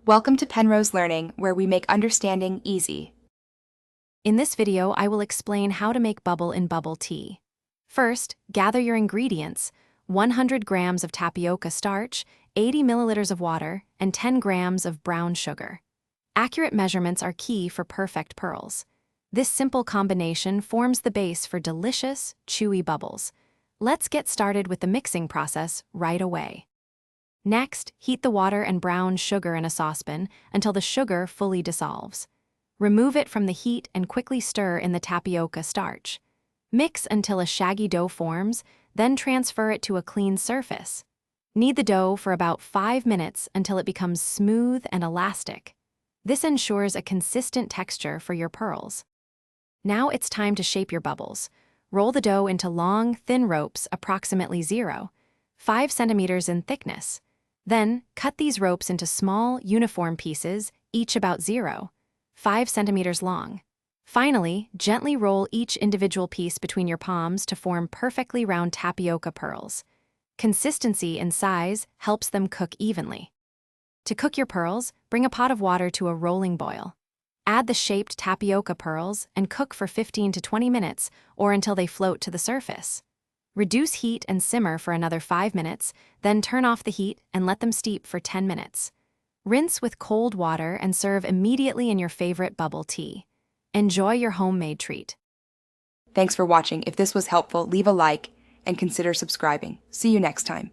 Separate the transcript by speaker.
Speaker 1: Welcome to Penrose Learning, where we make understanding easy.
Speaker 2: In this video, I will explain how to make bubble in bubble tea. First, gather your ingredients: 100 grams of tapioca starch, 80 milliliters of water, and 10 grams of brown sugar. Accurate measurements are key for perfect pearls. This simple combination forms the base for delicious, chewy bubbles. Let's get started with the mixing process right away. Next, heat the water and brown sugar in a saucepan until the sugar fully dissolves. Remove it from the heat and quickly stir in the tapioca starch. Mix until a shaggy dough forms, then transfer it to a clean surface. Knead the dough for about 5 minutes until it becomes smooth and elastic. This ensures a consistent texture for your pearls. Now it's time to shape your bubbles. Roll the dough into long, thin ropes approximately 0.5 centimeters in thickness. Then, cut these ropes into small, uniform pieces, each about 0.5 centimeters long. Finally, gently roll each individual piece between your palms to form perfectly round tapioca pearls. Consistency and size helps them cook evenly. To cook your pearls, bring a pot of water to a rolling boil. Add the shaped tapioca pearls and cook for 15 to 20 minutes or until they float to the surface. Reduce heat and simmer for another 5 minutes, then turn off the heat and let them steep for 10 minutes. Rinse with cold water and serve immediately in your favorite bubble tea. Enjoy your homemade treat.
Speaker 1: Thanks for watching. If this was helpful, leave a like and consider subscribing. See you next time.